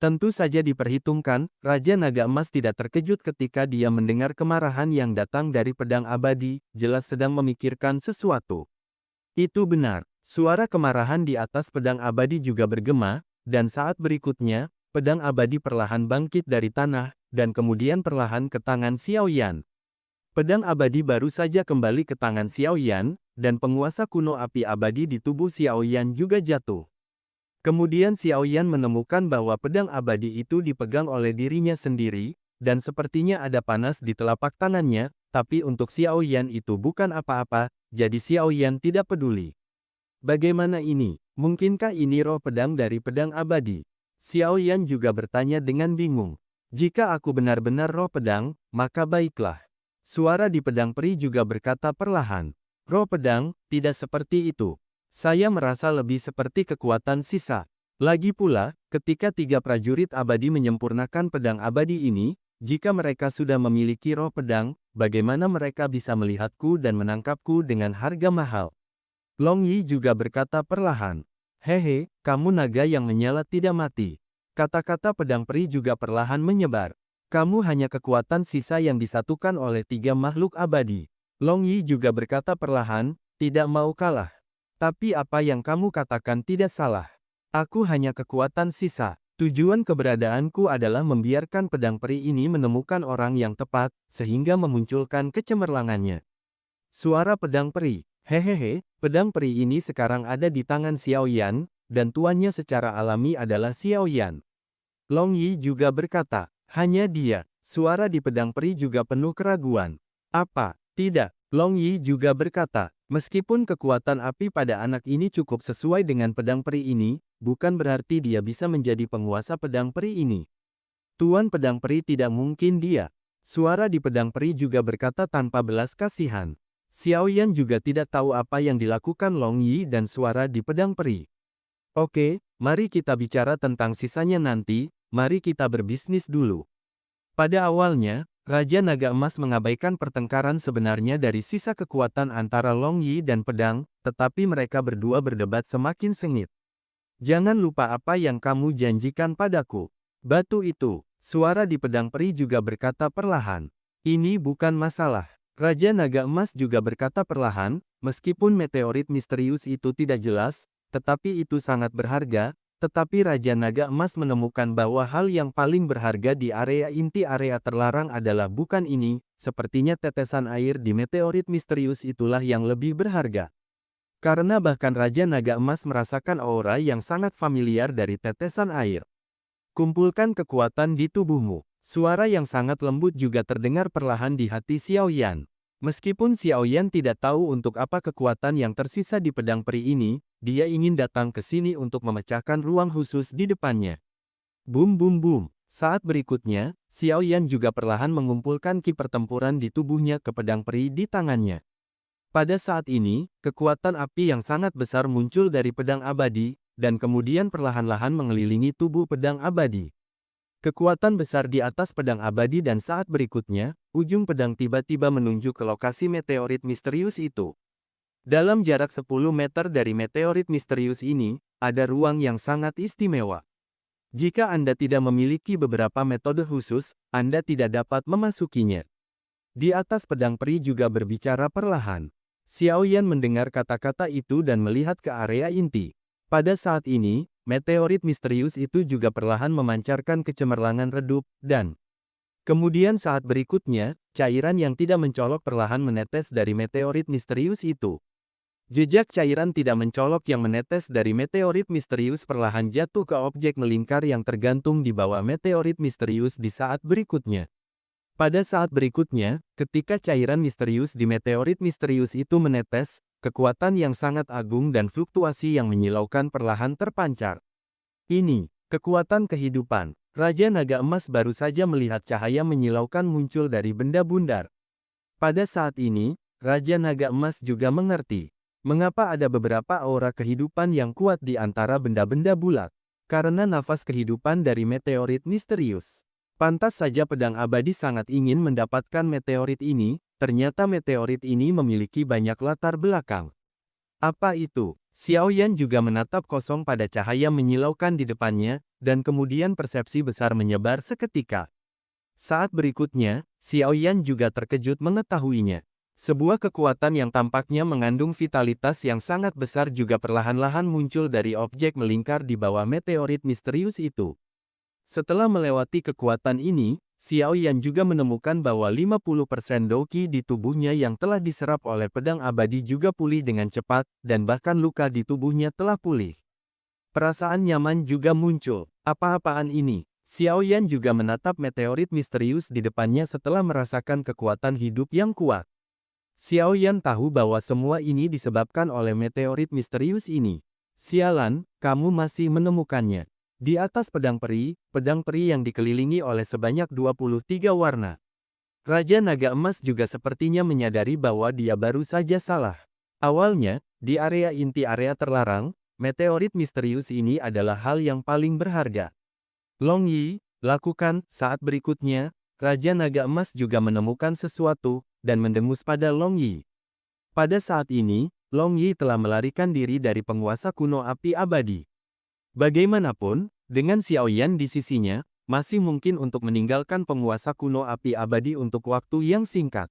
Tentu saja diperhitungkan, Raja Naga Emas tidak terkejut ketika dia mendengar kemarahan yang datang dari pedang abadi, jelas sedang memikirkan sesuatu. Itu benar, suara kemarahan di atas pedang abadi juga bergema, dan saat berikutnya, pedang abadi perlahan bangkit dari tanah, dan kemudian perlahan ke tangan Xiao Yan. Pedang abadi baru saja kembali ke tangan Xiao Yan, dan penguasa kuno api abadi di tubuh Xiao Yan juga jatuh. Kemudian Xiao Yan menemukan bahwa pedang abadi itu dipegang oleh dirinya sendiri, dan sepertinya ada panas di telapak tangannya, tapi untuk Xiao Yan itu bukan apa-apa, jadi Xiao Yan tidak peduli. Bagaimana ini? Mungkinkah ini roh pedang dari pedang abadi? Xiao Yan juga bertanya dengan bingung. Jika aku benar-benar roh pedang, maka baiklah. Suara di pedang peri juga berkata perlahan. Roh pedang, tidak seperti itu. Saya merasa lebih seperti kekuatan sisa. Lagi pula, ketika tiga prajurit abadi menyempurnakan pedang abadi ini, jika mereka sudah memiliki roh pedang, bagaimana mereka bisa melihatku dan menangkapku dengan harga mahal? Long Yi juga berkata perlahan. Hehe, kamu naga yang menyala tidak mati. Kata-kata pedang peri juga perlahan menyebar. Kamu hanya kekuatan sisa yang disatukan oleh tiga makhluk abadi. Long Yi juga berkata perlahan, tidak mau kalah. Tapi apa yang kamu katakan tidak salah. Aku hanya kekuatan sisa. Tujuan keberadaanku adalah membiarkan pedang peri ini menemukan orang yang tepat, sehingga memunculkan kecemerlangannya. Suara pedang peri. Hehehe, pedang peri ini sekarang ada di tangan Xiao Yan, dan tuannya secara alami adalah Xiao Yan. Long Yi juga berkata, hanya dia. Suara di pedang peri juga penuh keraguan. Apa? Tidak. Long Yi juga berkata, meskipun kekuatan api pada anak ini cukup sesuai dengan pedang peri ini, bukan berarti dia bisa menjadi penguasa pedang peri ini. Tuan pedang peri tidak mungkin dia. Suara di pedang peri juga berkata tanpa belas kasihan. Xiao Yan juga tidak tahu apa yang dilakukan Long Yi dan suara di pedang peri. Oke, mari kita bicara tentang sisanya nanti, mari kita berbisnis dulu. Pada awalnya, Raja Naga Emas mengabaikan pertengkaran sebenarnya dari sisa kekuatan antara Long Yi dan pedang, tetapi mereka berdua berdebat semakin sengit. Jangan lupa apa yang kamu janjikan padaku. Batu itu, suara di pedang peri juga berkata perlahan. Ini bukan masalah. Raja Naga Emas juga berkata perlahan, meskipun meteorit misterius itu tidak jelas, tetapi itu sangat berharga, tetapi Raja Naga Emas menemukan bahwa hal yang paling berharga di area inti area terlarang adalah bukan ini, sepertinya tetesan air di meteorit misterius itulah yang lebih berharga. Karena bahkan Raja Naga Emas merasakan aura yang sangat familiar dari tetesan air. Kumpulkan kekuatan di tubuhmu. Suara yang sangat lembut juga terdengar perlahan di hati Xiao Yan. Meskipun Xiao Yan tidak tahu untuk apa kekuatan yang tersisa di pedang peri ini, dia ingin datang ke sini untuk memecahkan ruang khusus di depannya. Boom boom boom. Saat berikutnya, Xiao Yan juga perlahan mengumpulkan ki pertempuran di tubuhnya ke pedang peri di tangannya. Pada saat ini, kekuatan api yang sangat besar muncul dari pedang abadi, dan kemudian perlahan-lahan mengelilingi tubuh pedang abadi. Kekuatan besar di atas pedang abadi dan saat berikutnya, ujung pedang tiba-tiba menunjuk ke lokasi meteorit misterius itu. Dalam jarak 10 meter dari meteorit misterius ini, ada ruang yang sangat istimewa. Jika Anda tidak memiliki beberapa metode khusus, Anda tidak dapat memasukinya. Di atas pedang peri juga berbicara perlahan. Xiao Yan mendengar kata-kata itu dan melihat ke area inti. Pada saat ini, meteorit misterius itu juga perlahan memancarkan kecemerlangan redup, dan kemudian saat berikutnya, cairan yang tidak mencolok perlahan menetes dari meteorit misterius itu. Jejak cairan tidak mencolok yang menetes dari meteorit misterius perlahan jatuh ke objek melingkar yang tergantung di bawah meteorit misterius di saat berikutnya. Pada saat berikutnya, ketika cairan misterius di meteorit misterius itu menetes, kekuatan yang sangat agung dan fluktuasi yang menyilaukan perlahan terpancar. Ini, kekuatan kehidupan. Raja Naga Emas baru saja melihat cahaya menyilaukan muncul dari benda bundar. Pada saat ini, Raja Naga Emas juga mengerti, mengapa ada beberapa aura kehidupan yang kuat di antara benda-benda bulat. Karena nafas kehidupan dari meteorit misterius. Pantas saja pedang abadi sangat ingin mendapatkan meteorit ini, ternyata meteorit ini memiliki banyak latar belakang. Apa itu? Xiao Yan juga menatap kosong pada cahaya menyilaukan di depannya, dan kemudian persepsi besar menyebar seketika. Saat berikutnya, Xiao Yan juga terkejut mengetahuinya. Sebuah kekuatan yang tampaknya mengandung vitalitas yang sangat besar juga perlahan-lahan muncul dari objek melingkar di bawah meteorit misterius itu. Setelah melewati kekuatan ini, Xiao Yan juga menemukan bahwa 50% Douqi di tubuhnya yang telah diserap oleh pedang abadi juga pulih dengan cepat, dan bahkan luka di tubuhnya telah pulih. Perasaan nyaman juga muncul. Apa-apaan ini? Xiao Yan juga menatap meteorit misterius di depannya setelah merasakan kekuatan hidup yang kuat. Xiao Yan tahu bahwa semua ini disebabkan oleh meteorit misterius ini. Sialan, kamu masih menemukannya. Di atas pedang peri yang dikelilingi oleh sebanyak 23 warna. Raja Naga Emas juga sepertinya menyadari bahwa dia baru saja salah. Awalnya, di area inti area terlarang, meteorit misterius ini adalah hal yang paling berharga. Long Yi, lakukan. Saat berikutnya, Raja Naga Emas juga menemukan sesuatu, dan mendengus pada Long Yi. Pada saat ini, Long Yi telah melarikan diri dari penguasa kuno api abadi. Bagaimanapun, dengan Xiao Yan di sisinya, masih mungkin untuk meninggalkan penguasa kuno api abadi untuk waktu yang singkat.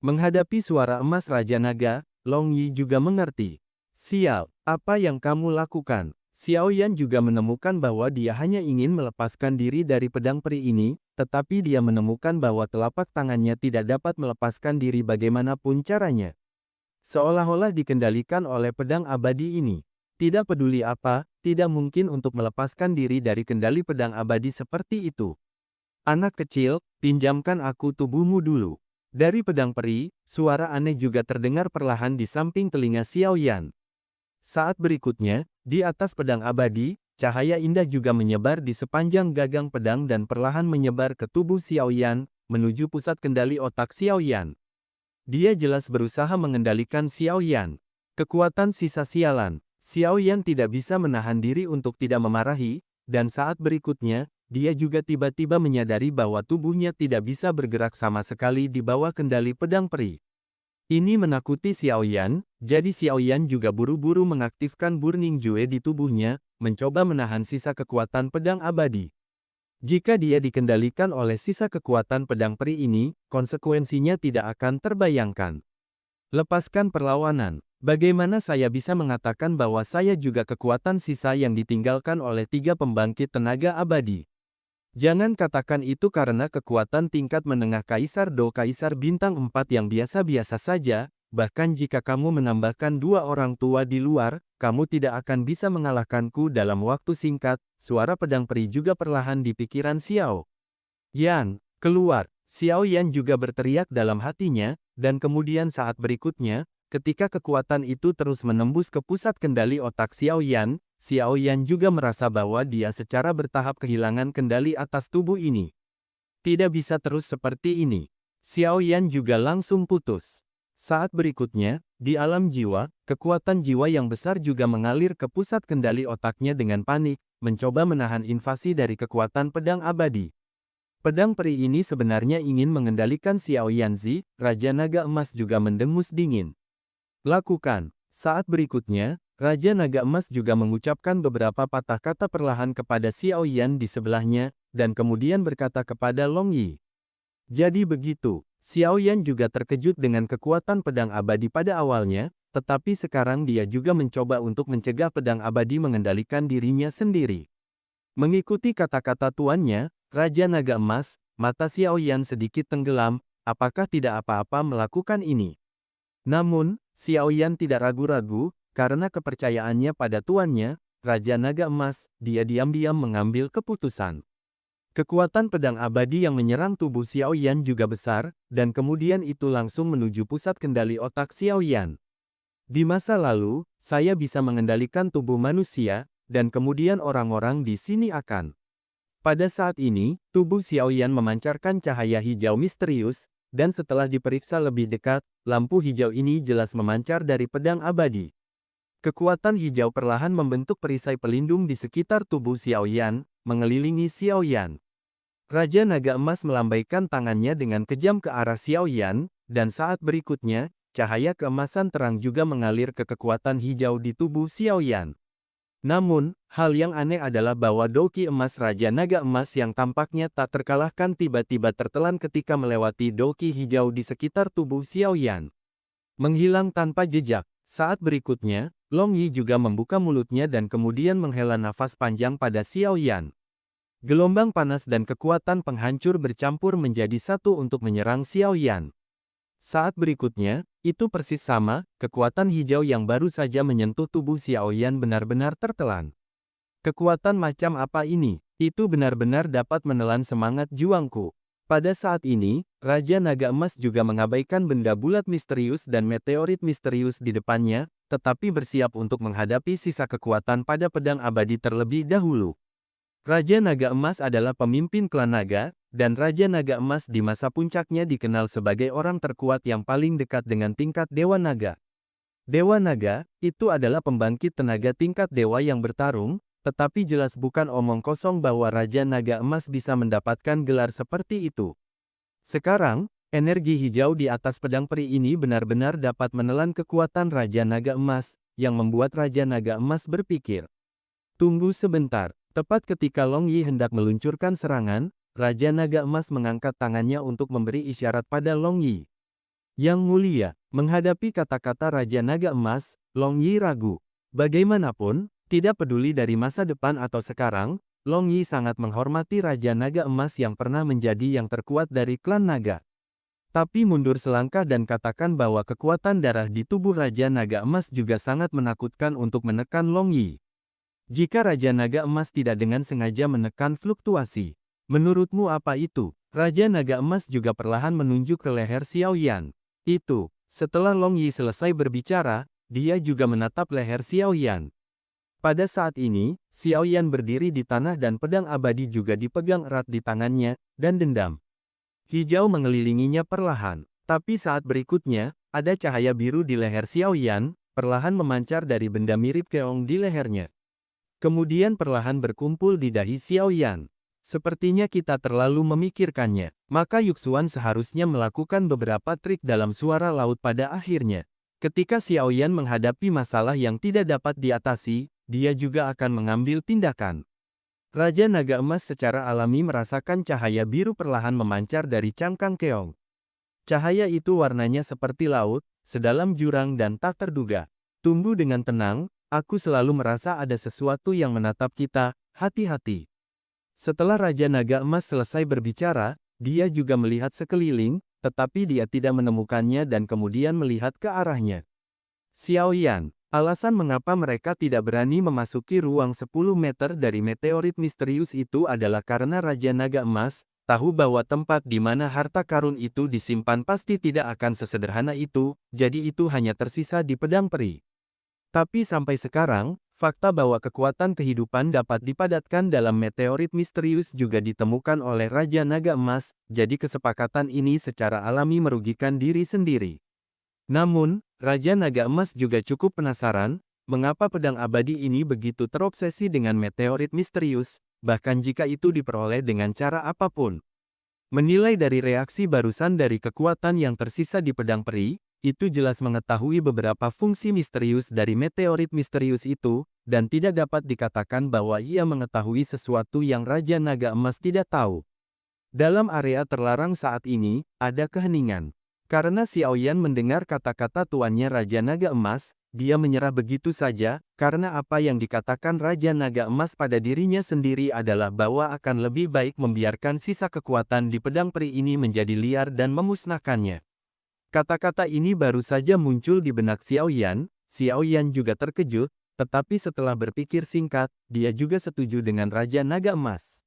Menghadapi suara emas Raja Naga, Long Yi juga mengerti. Sial, apa yang kamu lakukan? Xiao Yan juga menemukan bahwa dia hanya ingin melepaskan diri dari pedang peri ini, tetapi dia menemukan bahwa telapak tangannya tidak dapat melepaskan diri bagaimanapun caranya. Seolah-olah dikendalikan oleh pedang abadi ini. Tidak peduli apa, tidak mungkin untuk melepaskan diri dari kendali pedang abadi seperti itu. Anak kecil, pinjamkan aku tubuhmu dulu. Dari pedang peri, suara aneh juga terdengar perlahan di samping telinga Xiao Yan. Saat berikutnya, di atas pedang abadi, cahaya indah juga menyebar di sepanjang gagang pedang dan perlahan menyebar ke tubuh Xiao Yan, menuju pusat kendali otak Xiao Yan. Dia jelas berusaha mengendalikan Xiao Yan. Kekuatan sisa sialan. Xiao Yan tidak bisa menahan diri untuk tidak memarahi, dan saat berikutnya, dia juga tiba-tiba menyadari bahwa tubuhnya tidak bisa bergerak sama sekali di bawah kendali pedang peri. Ini menakuti Xiao Yan, jadi Xiao Yan juga buru-buru mengaktifkan Burning Jue di tubuhnya, mencoba menahan sisa kekuatan pedang abadi. Jika dia dikendalikan oleh sisa kekuatan pedang peri ini, konsekuensinya tidak akan terbayangkan. Lepaskan perlawanan. Bagaimana saya bisa mengatakan bahwa saya juga kekuatan sisa yang ditinggalkan oleh 3 pembangkit tenaga abadi? Jangan katakan itu karena kekuatan tingkat menengah Kaisar Do Kaisar Bintang 4 yang biasa-biasa saja, bahkan jika kamu menambahkan 2 orang tua di luar, kamu tidak akan bisa mengalahkanku dalam waktu singkat. Suara pedang peri juga perlahan di pikiran Xiao Yan. Keluar. Xiao Yan juga berteriak dalam hatinya, dan kemudian saat berikutnya, ketika kekuatan itu terus menembus ke pusat kendali otak Xiao Yan juga merasa bahwa dia secara bertahap kehilangan kendali atas tubuh ini. Tidak bisa terus seperti ini. Xiao Yan juga langsung putus. Saat berikutnya, di alam jiwa, kekuatan jiwa yang besar juga mengalir ke pusat kendali otaknya dengan panik, mencoba menahan invasi dari kekuatan pedang abadi. Pedang peri ini sebenarnya ingin mengendalikan Xiao Yanzi, Raja Naga Emas juga mendengus dingin. Lakukan. Saat berikutnya, Raja Naga Emas juga mengucapkan beberapa patah kata perlahan kepada Xiao Yan di sebelahnya, dan kemudian berkata kepada Long Yi. Jadi begitu, Xiao Yan juga terkejut dengan kekuatan pedang abadi pada awalnya, tetapi sekarang dia juga mencoba untuk mencegah pedang abadi mengendalikan dirinya sendiri. Mengikuti kata-kata tuannya, Raja Naga Emas, mata Xiao Yan sedikit tenggelam, apakah tidak apa-apa melakukan ini? Namun, Xiao Yan tidak ragu-ragu, karena kepercayaannya pada tuannya, Raja Naga Emas, dia diam-diam mengambil keputusan. Kekuatan pedang abadi yang menyerang tubuh Xiao Yan juga besar, dan kemudian itu langsung menuju pusat kendali otak Xiao Yan. Di masa lalu, saya bisa mengendalikan tubuh manusia, dan kemudian orang-orang di sini akan. Pada saat ini, tubuh Xiao Yan memancarkan cahaya hijau misterius, dan setelah diperiksa lebih dekat, lampu hijau ini jelas memancar dari pedang abadi. Kekuatan hijau perlahan membentuk perisai pelindung di sekitar tubuh Xiao Yan, mengelilingi Xiao Yan. Raja Naga Emas melambaikan tangannya dengan kejam ke arah Xiao Yan, dan saat berikutnya, cahaya keemasan terang juga mengalir ke kekuatan hijau di tubuh Xiaoyan. Namun, hal yang aneh adalah bahwa Douqi emas Raja Naga Emas yang tampaknya tak terkalahkan tiba-tiba tertelan ketika melewati Douqi hijau di sekitar tubuh Xiaoyan. Menghilang tanpa jejak. Saat berikutnya, Long Yi juga membuka mulutnya dan kemudian menghela nafas panjang pada Xiaoyan. Gelombang panas dan kekuatan penghancur bercampur menjadi satu untuk menyerang Xiaoyan. Saat berikutnya, itu persis sama, kekuatan hijau yang baru saja menyentuh tubuh Xiaoyan benar-benar tertelan. Kekuatan macam apa ini? Itu benar-benar dapat menelan semangat juangku. Pada saat ini, Raja Naga Emas juga mengabaikan benda bulat misterius dan meteorit misterius di depannya, tetapi bersiap untuk menghadapi sisa kekuatan pada pedang abadi terlebih dahulu. Raja Naga Emas adalah pemimpin klan naga, dan Raja Naga Emas di masa puncaknya dikenal sebagai orang terkuat yang paling dekat dengan tingkat Dewa Naga. Dewa Naga, itu adalah pembangkit tenaga tingkat dewa yang bertarung, tetapi jelas bukan omong kosong bahwa Raja Naga Emas bisa mendapatkan gelar seperti itu. Sekarang, energi hijau di atas pedang peri ini benar-benar dapat menelan kekuatan Raja Naga Emas, yang membuat Raja Naga Emas berpikir. Tunggu sebentar. Tepat ketika Long Yi hendak meluncurkan serangan, Raja Naga Emas mengangkat tangannya untuk memberi isyarat pada Long Yi. Yang mulia, menghadapi kata-kata Raja Naga Emas, Long Yi ragu. Bagaimanapun, tidak peduli dari masa depan atau sekarang, Long Yi sangat menghormati Raja Naga Emas yang pernah menjadi yang terkuat dari klan naga. Tapi mundur selangkah dan katakan bahwa kekuatan darah di tubuh Raja Naga Emas juga sangat menakutkan untuk menekan Long Yi. Jika Raja Naga Emas tidak dengan sengaja menekan fluktuasi, menurutmu apa itu? Raja Naga Emas juga perlahan menunjuk ke leher Xiaoyan. Itu, setelah Long Yi selesai berbicara, dia juga menatap leher Xiaoyan. Pada saat ini, Xiaoyan berdiri di tanah dan pedang abadi juga dipegang erat di tangannya, dan dendam hijau mengelilinginya perlahan. Tapi saat berikutnya, ada cahaya biru di leher Xiaoyan, perlahan memancar dari benda mirip keong di lehernya. Kemudian perlahan berkumpul di dahi Xiaoyan. Sepertinya kita terlalu memikirkannya. Maka Yuxuan seharusnya melakukan beberapa trik dalam suara laut pada akhirnya. Ketika Xiaoyan menghadapi masalah yang tidak dapat diatasi, dia juga akan mengambil tindakan. Raja Naga Emas secara alami merasakan cahaya biru perlahan memancar dari cangkang keong. Cahaya itu warnanya seperti laut, sedalam jurang dan tak terduga. Tunggu dengan tenang. Aku selalu merasa ada sesuatu yang menatap kita, hati-hati. Setelah Raja Naga Emas selesai berbicara, dia juga melihat sekeliling, tetapi dia tidak menemukannya dan kemudian melihat ke arahnya. Xiaoyan, alasan mengapa mereka tidak berani memasuki ruang 10 meter dari meteorit misterius itu adalah karena Raja Naga Emas tahu bahwa tempat di mana harta karun itu disimpan pasti tidak akan sesederhana itu, jadi itu hanya tersisa di pedang peri. Tapi sampai sekarang, fakta bahwa kekuatan kehidupan dapat dipadatkan dalam meteorit misterius juga ditemukan oleh Raja Naga Emas, jadi kesepakatan ini secara alami merugikan diri sendiri. Namun, Raja Naga Emas juga cukup penasaran, mengapa pedang abadi ini begitu terobsesi dengan meteorit misterius, bahkan jika itu diperoleh dengan cara apapun. Menilai dari reaksi barusan dari kekuatan yang tersisa di pedang peri, itu jelas mengetahui beberapa fungsi misterius dari meteorit misterius itu, dan tidak dapat dikatakan bahwa ia mengetahui sesuatu yang Raja Naga Emas tidak tahu. Dalam area terlarang saat ini, ada keheningan. Karena Xiaoyan mendengar kata-kata tuannya Raja Naga Emas, dia menyerah begitu saja, karena apa yang dikatakan Raja Naga Emas pada dirinya sendiri adalah bahwa akan lebih baik membiarkan sisa kekuatan di pedang peri ini menjadi liar dan memusnahkannya. Kata-kata ini baru saja muncul di benak Xiaoyan juga terkejut, tetapi setelah berpikir singkat, dia juga setuju dengan Raja Naga Emas.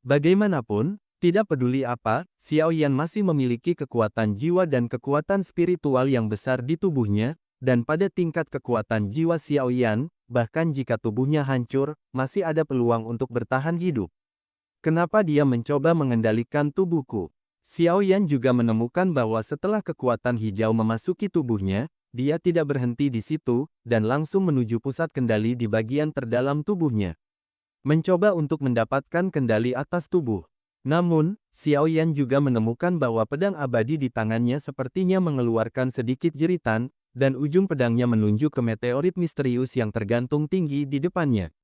Bagaimanapun, tidak peduli apa, Xiaoyan masih memiliki kekuatan jiwa dan kekuatan spiritual yang besar di tubuhnya, dan pada tingkat kekuatan jiwa Xiaoyan, bahkan jika tubuhnya hancur, masih ada peluang untuk bertahan hidup. Kenapa dia mencoba mengendalikan tubuhku? Xiaoyan juga menemukan bahwa setelah kekuatan hijau memasuki tubuhnya, dia tidak berhenti di situ, dan langsung menuju pusat kendali di bagian terdalam tubuhnya. Mencoba untuk mendapatkan kendali atas tubuh. Namun, Xiaoyan juga menemukan bahwa pedang abadi di tangannya sepertinya mengeluarkan sedikit jeritan, dan ujung pedangnya menunjuk ke meteorit misterius yang tergantung tinggi di depannya.